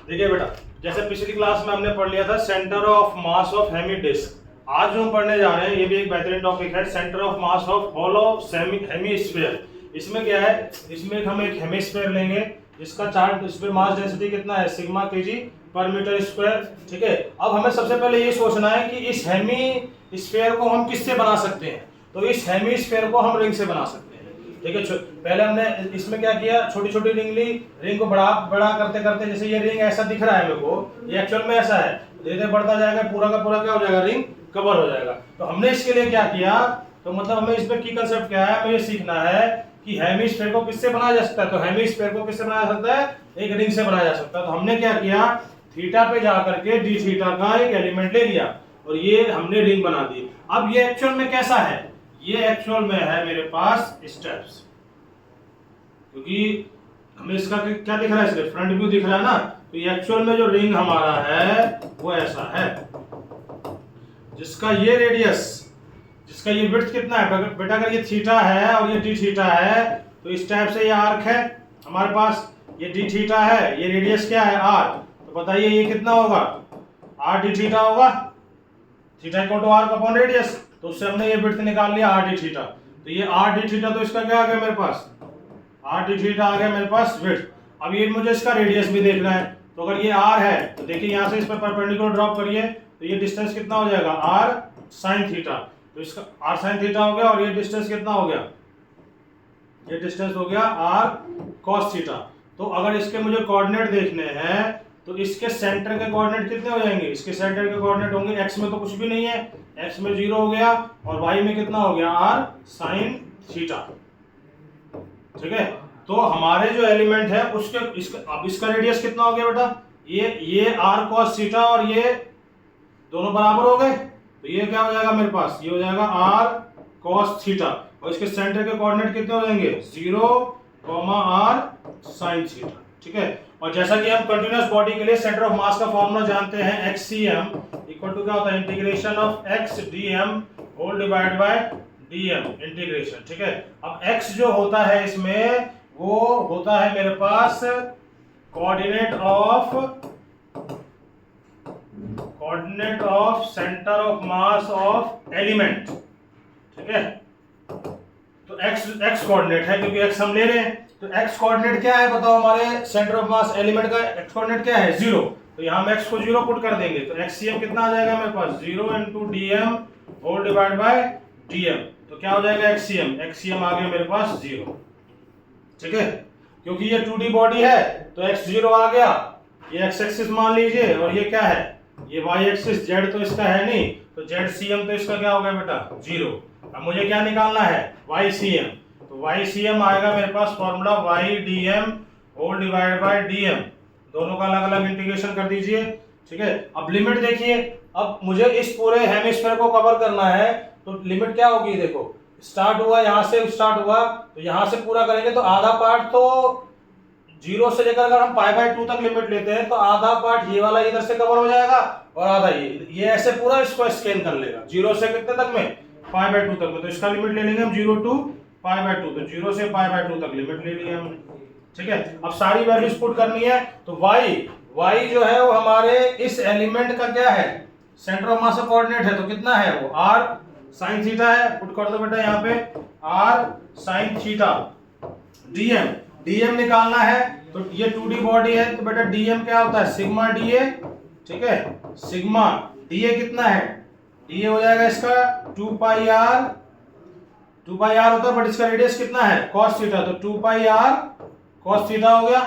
देखिए बेटा, जैसे पिछली क्लास में हमने पढ़ लिया था centre of mass of hemi disc. आज जो हम पढ़ने जा रहे हैं ये भी एक बेहतरीन टॉपिक है, centre of mass of hollow hemisphere. इसमें क्या है, इसमें हम एक हेमीस्फीयर लेंगे जिसका चार्ज, इस पे मास डेंसिटी कितना है, सिग्मा केजी पर मीटर स्क्वायर। ठीक है, अब हमें सबसे पहले ये सोचना है कि इस हेमी स्फीयर को हम किससे बना सकते हैं। तो इस हेमी स्फीयर को हम रिंग से बना सकते हैं। ठीक है, पहले हमने इसमें क्या किया, छोटी छोटी रिंग ली, रिंग को बड़ा बड़ा करते करते, जैसे ये रिंग ऐसा दिख रहा है मेरे को, ये एक्चुअल में ऐसा है, धीरे धीरे बढ़ता जाएगा, पूरा का पूरा क्या हो जाएगा, रिंग कवर हो जाएगा। तो हमने इसके लिए क्या किया, तो मतलब हमें इसमें की कंसेप्ट क्या है, हमें ये सीखना है कि हेमीस्फीयर को किससे बनाया जा सकता है। तो हेमीस्फीयर को किससे बनाया जा सकता है, एक रिंग से बनाया जा सकता है। तो हमने क्या किया, थीटा पे जाकर के डी थीटा का एक एलिमेंट ले लिया और ये हमने रिंग बना दी। अब ये एक्चुअल में कैसा है, ये एक्चुअल में है मेरे पास स्टेप्स, क्योंकि हमें इसका क्या दिख रहा है, इसके फ्रंट व्यू दिख रहा है ना। तो ये एक्चुअल में जो रिंग हमारा है वो ऐसा है, जिसका ये रेडियस, जिसका ये विड्थ कितना है बेटा, अगर ये थीटा है और ये डी थीटा है तो इस टाइप से ये आर्क है हमारे पास, ये डी थीटा है, ये रेडियस क्या है आर। तो बताइए ये कितना होगा, आर डी थीटा होगा, theta equal to r upon radius. तो उससे हमने ये विड्थ निकाल लिया आर डी थीटा। तो ये आर डी थीटा, तो इसका क्या आ गया मेरे पास, आर डी थीटा आ गया मेरे पास विड्थ। अब ये मुझे इसका रेडियस भी देखना है, तो अगर ये आर है तो देखिए यहाँ से इस पर परपेंडिकुलर ड्रॉप करिए, तो ये डिस्टेंस कितना हो जाएगा, आर साइन थीटा। तो इसका आर साइन थीटा हो गया, और ये डिस्टेंस कितना हो गया, ये डिस्टेंस हो गया आर कॉस थीटा। तो अगर इसके मुझे कोऑर्डिनेट देखने हैं तो इसके सेंटर के कोऑर्डिनेट कितने हो जाएंगे, इसके सेंटर के कोऑर्डिनेट होंगे, एक्स में तो कुछ भी नहीं है, एक्स में 0 हो गया, और वाई में कितना हो गया, आर साइन थीटा। ठीक है, तो हमारे जो एलिमेंट है उसके अब इसका रेडियस कितना हो गया बेटा, ये आर कॉस थीटा और ये दोनों बराबर हो गए। तो ये क्या हो जाएगा मेरे पास, ये हो जाएगा आर कॉस थीटा, और इसके सेंटर के कोऑर्डिनेट कितने हो जाएंगे, 0, आर साइन थीटा। ठीक है, और जैसा कि हम कंटीन्यूअस बॉडी के लिए सेंटर ऑफ मास का फॉर्मूला जानते हैं, xcm इक्वल टू क्या होता है, integration of x dm whole divide by dm integration. ठीक है, अब x जो होता है इसमें वो होता है मेरे पास coordinate of centre of mass of element. ठीक है, तो x कोऑर्डिनेट है, क्योंकि x हम ले रहे हैं। तो x कोऑर्डिनेट क्या है बताओ, हमारे सेंटर ऑफ मास एलिमेंट का x कोऑर्डिनेट क्या है, 0। तो यहाँ हम x को 0 पुट कर देंगे, तो xcm कितना आ जाएगा मेरे पास, 0 into dm whole divide by dm। तो क्या हो जाएगा xcm आ गया मेरे पास 0। ठीक है, क्योंकि ये 2D बॉडी है तो x 0 आ गया, ये x एक्सिस मान लीजिए, और ये क्या है, ये y एक्सिस, z तो इसका है नहीं, तो zcm तो इसका क्या हो गया बेटा, 0। अब मुझे क्या निकालना है, ycm। तो ycm आएगा मेरे पास formula y dm whole divide by dm, दोनों का अलग अलग इंटीग्रेशन कर दीजिए। ठीक है, अब लिमिट देखिए, अब मुझे इस पूरे हेमिस्फीयर को कवर करना है, तो लिमिट क्या होगी, देखो स्टार्ट हुआ, यहाँ से स्टार्ट हुआ, तो यहाँ से पूरा करेंगे तो आधा पार्ट तो 0 से लेकर अगर हम π/2 तक लिमिट लेते हैं तो आधा पार्ट ये वाला इधर से कवर हो जाएगा, और आधा ये ऐसे पूरा इसको स्कैन कर लेगा 0 से कितने तक में, π/2 तक में। तो इसका लिमिट ले लेंगे हम 0 to π/2, तो 0 से π/2 तक लिमिट ले लिया हमने। ठीक है, अब सारी वैल्यूज पुट करनी है, तो y जो है वो हमारे इस एलिमेंट का क्या है, सेंटर ऑफ मास का कोऑर्डिनेट है, तो कितना है वो r साइन थीटा है, पुट कर दो बेटा यहाँ पे r साइन थीटा। dm निकालना है, तो ये 2D बॉडी है, तो बेटा dm क्या होता है, सिग्मा dA। ठीक है, सिग्मा dA कितना है, dA हो जाएगा इसका 2πr होता है, बट इसका रेडियस कितना है, cos थीटा, तो 2πr cos थीटा हो गया,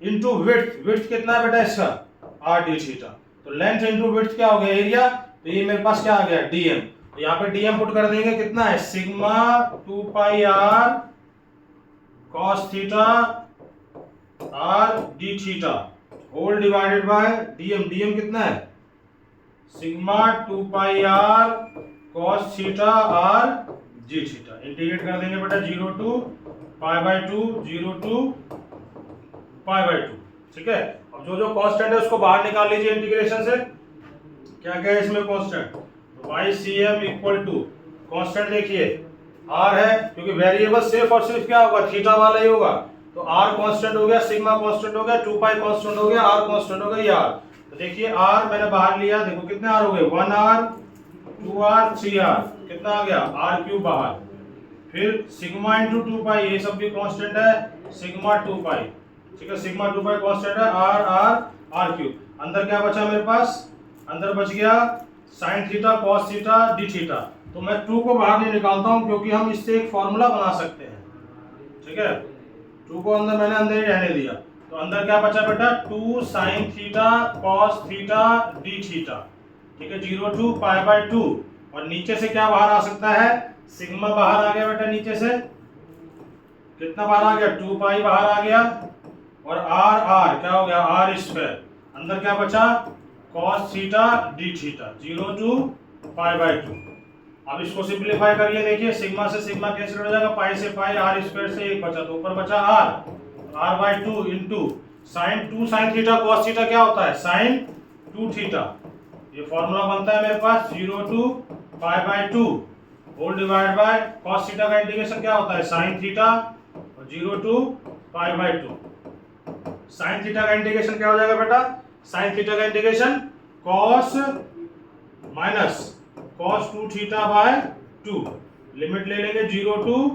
इनटू विड्थ कितना है बेटा इसका, r d थीटा। तो लेंथ इनटू विड्थ क्या हो गया, एरिया। तो ये मेरे पास क्या आ गया, dm। तो यहाँ पे dm पुट कर देंगे, कितना है, sigma 2πr cos theta r d theta whole divided by dm कितना है, sigma 2πr cos theta r d theta. Integrate कर देंगे बेटा 0 to π/2, 0 to π/2। ठीक है, अब जो कांस्टेंट है उसको बाहर निकाल लीजिए इंटीग्रेशन से। क्या क्या है इसमें constant, ycm equal to, constant देखिए r है, क्योंकि वेरिएबल सिर्फ और सिर्फ क्या होगा, थीटा वाला ही होगा, तो आर कांस्टेंट हो गया, सिग्मा कांस्टेंट हो गया, 2 पाई कांस्टेंट हो गया, आर कांस्टेंट हो गया, ये आर। तो देखिए आर मैंने बाहर लिया, देखो कितने आर हो गए, 1 आर 2 आर 3 आर, कितना आ गया आर क्यूब बाहर। फिर सिग्मा इंटू 2 पाई, ये सब भी कांस्टेंट है, सिग्मा 2 पाई, ठीक है, सिग्मा 2 पाई कांस्टेंट है, आर आर आर क्यूब। अंदर क्या बचा मेरे पास, अंदर बच गया sign theta cos theta d theta. तो मैं 2 को बाहर नहीं निकालता हूं क्योंकि हम इससे एक फॉर्मूला बना सकते हैं, ठीक है। 2 को अंदर मैंने अंदर ही रहने दिया। तो अंदर क्या बचा बेटा, 2 sine theta cos theta d theta, ठीक है, 0 टू पाई बाय 2। और नीचे से क्या बाहर आ सकता है, सिग्मा बाहर आ गया बेटा, नीचे से कितना बाहर आ गया, 2 पाई बाहर आ गया, और आर आर क्या हो गया, आर स्क्वायर। अंदर क्या बचा, cos theta d theta, 0 to pi by 2। अब इसको सिंपलीफाई करिए, देखिए सिग्मा से सिग्मा कैंसिल हो जाएगा, पाई से पाई, आर स्क्वायर से 1 बचा, तो ऊपर बचा r by 2 into sine 2 sine theta cos theta क्या होता है, साइन 2 थीटा। ये फॉर्मूला बनता है मेरे पास 0 to pi by 2 whole divide by cos theta का इंटीग्रेशन क्या होता है, साइन थीटा, और 0 to pi by 2। Sine theta का इंटीग्रेशन क्या हो जाएगा बेटा, साइन थीटा का integration cos minus cos 2 theta by 2, limit ले लेंगे 0 टू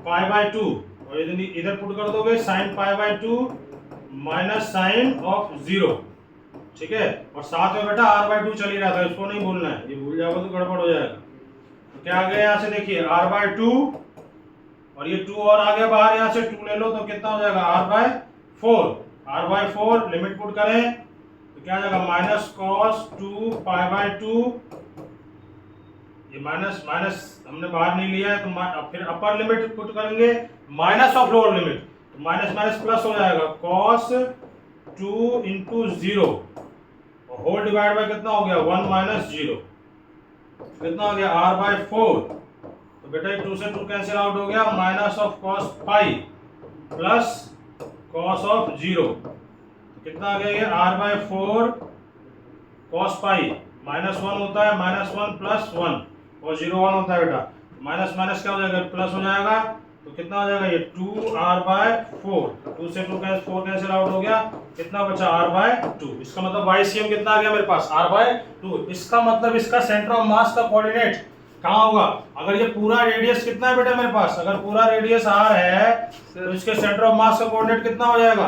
पाई बाय 2, और इधर पुट कर दोगे sine pi by 2 minus sine of 0, ठीक है। और साथ में बेटा r बाय 2 चल ही रहा था, इसको नहीं भूलना है, ये भूल जाओगे तो गड़बड़ हो जाएगा। तो क्या आ गया यहाँ से, देखिए r बाय 2, और ये 2 और आ गया बाहर, यहाँ से 2 ले लो तो कितना हो जाएगा, r by 4, r by 4 limit put करें तो क्या आ जाएगा, माइनस कॉस 2 पाई बाय 2, ये माइनस माइनस हमने बाहर नहीं लिया है, तो फिर अपर लिमिट पुट करेंगे माइनस ऑफ लोअर लिमिट, तो माइनस माइनस प्लस हो जाएगा, cos 2 into 0 whole divide by कितना हो गया, 1 माइनस 0, कितना हो गया, r बाय 4। तो बेटा 2 से 2 कैंसिल आउट हो गया, minus of cos pi plus cos of 0, तो कितना आ गया ये, r by 4 cos pi, minus 1 होता है, माइनस 1 प्लस 1, और 0 1 होता है बेटा, माइनस माइनस क्या हो जाएगा, प्लस हो जाएगा, तो कितना हो जाएगा ये 2r बाय 4, 2 से 2 4 कैंसिल आउट हो गया, कितना बचा r बाय 2। इसका मतलब YCM कितना आ गया मेरे पास, r बाय 2। इसका मतलब इसका सेंटर ऑफ मास का कोऑर्डिनेट कहाँ होगा, अगर ये पूरा रेडियस कितना है बेटा मेरे पास, अगर पूरा रेडियस r है तो इसके सेंटर ऑफ मास का कोऑर्डिनेट कितना हो जाएगा,